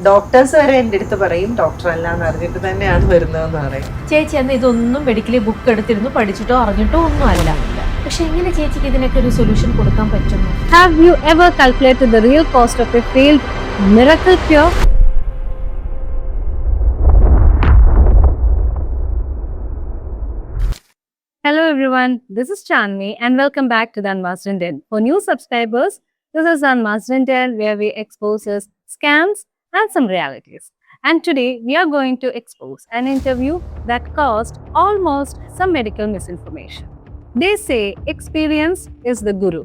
Doctors വരെ എൻ്റെ അടുത്ത് പറയും ഡോക്ടർ അല്ലാന്ന് അറിഞ്ഞിട്ട് തന്നെയാണ് വരുന്നതെന്ന് പറയും. ചേച്ചി അന്ന് ഇതൊന്നും മെഡിക്കലി ബുക്ക് എടുത്തിരുന്നു പഠിച്ചിട്ടോ അറിഞ്ഞിട്ടോ ഒന്നും അല്ല. പക്ഷെ എങ്ങനെ ചേച്ചിക്ക് ഇതിനൊക്കെ ഒരു സൊല്യൂഷൻ കൊടുക്കാൻ പറ്റുന്നു? Have you ever calculated the real cost of a failed miracle cure? Hello everyone, this is Chandni and welcome back to the Unmasked Indian. For new subscribers, this is Unmasked Indian where we expose scams and some realities. And today we are going to expose an interview that caused almost some medical misinformation. They say experience is the guru,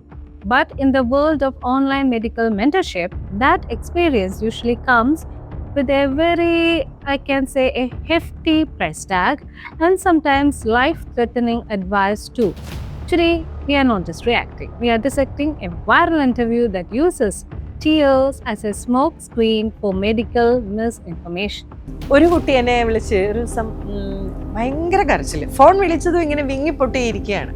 but in the world of online medical mentorship, that experience usually comes with a very, I can say, a hefty price tag and sometimes life-threatening advice too. Today, we are not just reacting, we are dissecting a viral interview that uses tears as a smoke screen for medical misinformation. ഒരു കുട്ടി എന്നെ വിളിച്ച് ഒരു ദിവസം ഭയങ്കര കരച്ചില്, phone വിളിച്ചതും ഇങ്ങനെ വിങ്ങിപ്പൊട്ടിയിരിക്കുകയാണ്.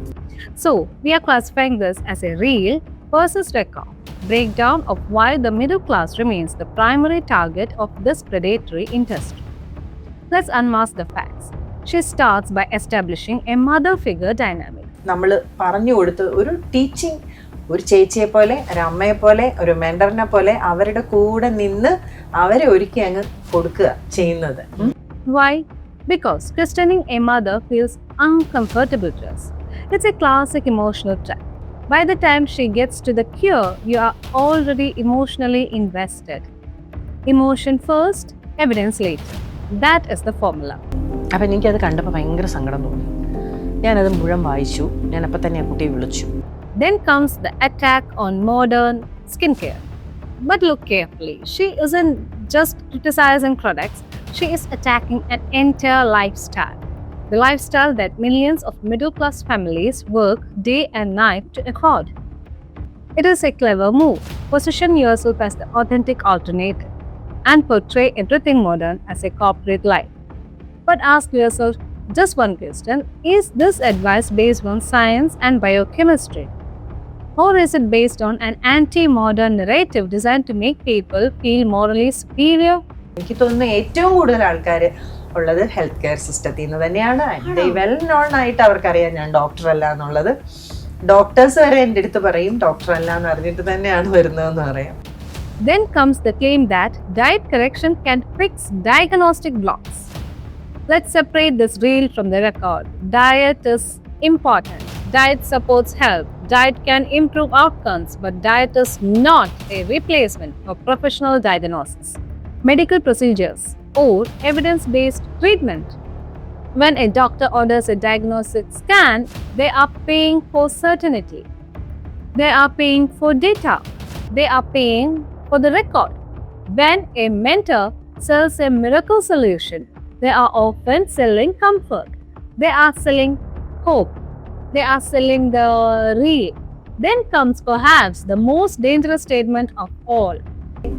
So, we are classifying this as a real versus record breakdown of why the middle class remains the primary target of this predatory industry. Let's unmask the facts. She starts by establishing a mother figure dynamic. നമ്മൾ പറഞ്ഞു കൊടുത്ത് ഒരു teaching, ഒരു ചേച്ചിയെ പോലെ, ഒരു അമ്മയെ പോലെ, ഒരു മെന്ററിനെ പോലെ അവരുടെ കൂടെ നിന്ന് അവരെ ഒരുക്കി അങ്ങ് കൊടുക്കുക ചെയ്യുന്നത്. Why? Because questioning a mother feels uncomfortable to us. It's a classic emotional trap. By the time she gets to the cure, you are already emotionally invested. Emotion first, evidence later. That is the formula. അപ്പം എനിക്കത് കണ്ടപ്പോൾ ഭയങ്കര സങ്കടം തോന്നി. ഞാനത് മുഴുവൻ വായിച്ചു. ഞാനപ്പോൾ തന്നെ ആ കുട്ടിയെ വിളിച്ചു. Then comes the attack on modern skincare. But look carefully. She isn't just criticizing products. She is attacking an entire lifestyle. The lifestyle that millions of middle-class families work day and night to afford. It is a clever move. Position yourself as the authentic alternative and portray everything modern as a corporate life. But ask yourself just one question: is this advice based on science and biochemistry? Or is it based on an anti-modern narrative designed to make people feel morally superior? എനിക്ക് തോന്നുന്നു ഏറ്റവും കൂടുതൽ ആൾക്കാർ ഉള്ളത് health care സിസ്റ്റത്തിൽ നിന്ന് തന്നെയാണ്. Well known ആയിട്ട് അവർക്കറിയാം ഞാൻ ഡോക്ടർ അല്ല എന്നുള്ളത്. ഡോക്ടേഴ്സ് വരെ എൻ്റെ അടുത്ത് പറയും ഡോക്ടർ അല്ല എന്ന് അറിഞ്ഞിട്ട് തന്നെയാണ് വരുന്നതെന്ന് പറയാം. Then comes the claim that diet correction can fix diagnostic blocks. Let's separate this reel from the record. Diet is important. Diet supports health. Diet can improve outcomes, but diet is not a replacement for professional diagnosis, medical procedures, or evidence-based treatment. When a doctor orders a diagnostic scan, they are paying for certainty. They are paying for data. They are paying for the record. When a mentor sells a miracle solution, they are often selling comfort. They are selling hope. They are selling the real. Then comes perhaps the most dangerous statement of all.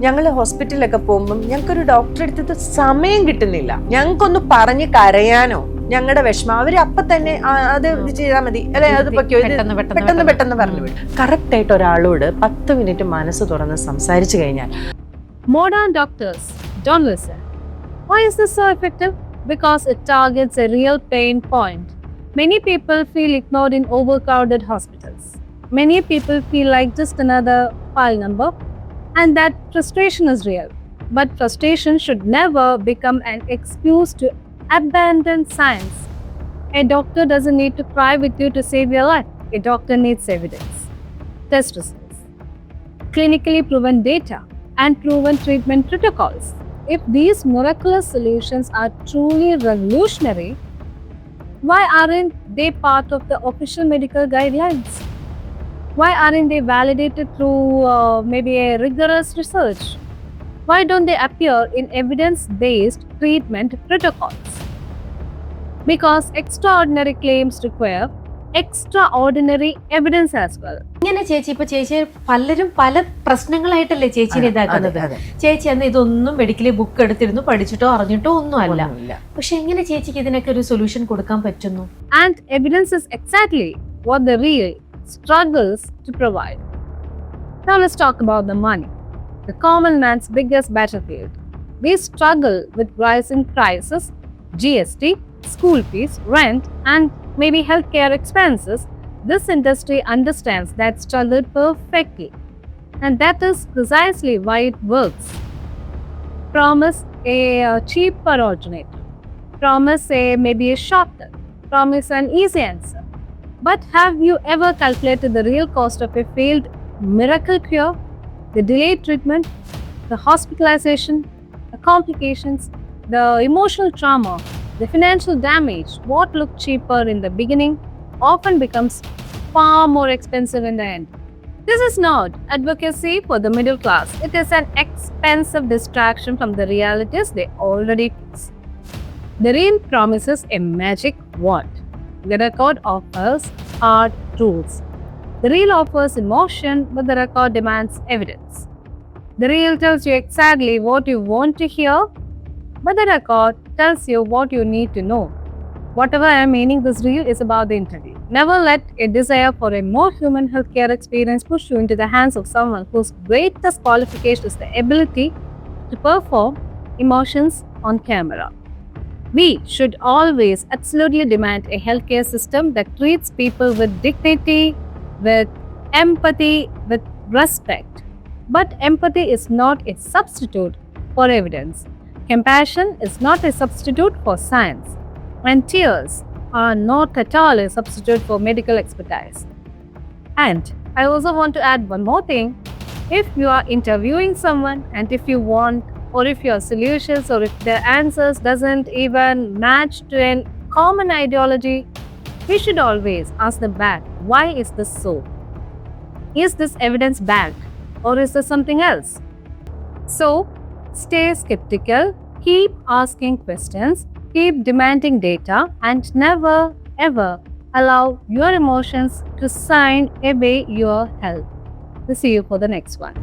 ഞങ്ങൾ ഹോസ്പിറ്റലിലൊക്കെ പോകുമ്പം ഞങ്ങൾക്കൊരു ഡോക്ടറെ അടുത്ത് സമയം കിട്ടുന്നില്ല. ഞങ്ങൾക്കൊന്ന് പറഞ്ഞ് കരയാനോ ഞങ്ങളുടെ വിഷമം അവർ അപ്പം തന്നെ അത് ചെയ്താൽ മതി അല്ലെ, അത് പെട്ടെന്ന് പറഞ്ഞു വിടും. കറക്റ്റ് ആയിട്ട് ഒരാളോട് 10 മിനിറ്റ് മനസ്സ് തുറന്ന് സംസാരിച്ചു കഴിഞ്ഞാൽ. Modern doctors don't listen. Why is this so effective? Because it targets a real pain point. Many people feel ignored in overcrowded hospitals. Many people feel like just another file number, and that frustration is real. But frustration should never become an excuse to abandon science. A doctor doesn't need to cry with you to save your life. A doctor needs evidence, test results, clinically proven data, and proven treatment protocols. If these miraculous solutions are truly revolutionary, why aren't they part of the official medical guidelines? Why aren't they validated through maybe a rigorous research? Why don't they appear in evidence-based treatment protocols? Because extraordinary claims require extraordinary evidence as well. ഇങ്ങനെ ചേച്ചി ഇപ്പൊ ചേച്ചി പലരും പല പ്രശ്നങ്ങളായിട്ടല്ലേ ചേച്ചിനെ ഇതാക്കുന്നത്. ചേച്ചി അന്ന് ഇതൊന്നും മെഡിക്കലി ബുക്ക് എടുത്തിരുന്നു പഠിച്ചിട്ടോ അറിഞ്ഞിട്ടോ ഒന്നും അല്ല. പക്ഷെ എങ്ങനെ ചേച്ചിക്ക് ഇതിനൊക്കെ ഒരു സൊല്യൂഷൻ കൊടുക്കാൻ പറ്റുന്നു? And evidence is exactly what the real struggles to provide. Now let's talk about the money, the common man's biggest battlefield. we struggle with rising prices, GST, school fees, rent, and maybe healthcare expenses. This industry understands that struggle perfectly, and that is precisely why it works. Promise a cheaper alternative, promise maybe a shortcut, promise an easy answer. But have you ever calculated the real cost of a failed miracle cure? The delayed treatment, the hospitalization, the complications, the emotional trauma, the financial damage. What looked cheaper in the beginning often becomes far more expensive in the end. This is not advocacy for the middle class. It is an expensive distraction from the realities they already face. The real promises a magic wand. The record offers hard rules. The real offers emotion, but the record demands evidence. The real tells you exactly what you want to hear, but the record tells you what you need to know. Whatever I am meaning, this reel is about the interview. Never let a desire for a more human healthcare experience push you into the hands of someone whose greatest qualification is the ability to perform emotions on camera. We should always absolutely demand a healthcare system that treats people with dignity, with empathy, with respect. But empathy is not a substitute for evidence. Compassion is not a substitute for science. And tears are not at all a substitute for medical expertise. And I also want to add one more thing. If you are interviewing someone and if you want, or if your solutions or if their answers doesn't even match to a common ideology, we should always ask them back, why is this so? Is this evidence backed or is there something else? So, stay skeptical, keep asking questions, keep demanding data, and never ever allow your emotions to sign away your health. We'll see you for the next one.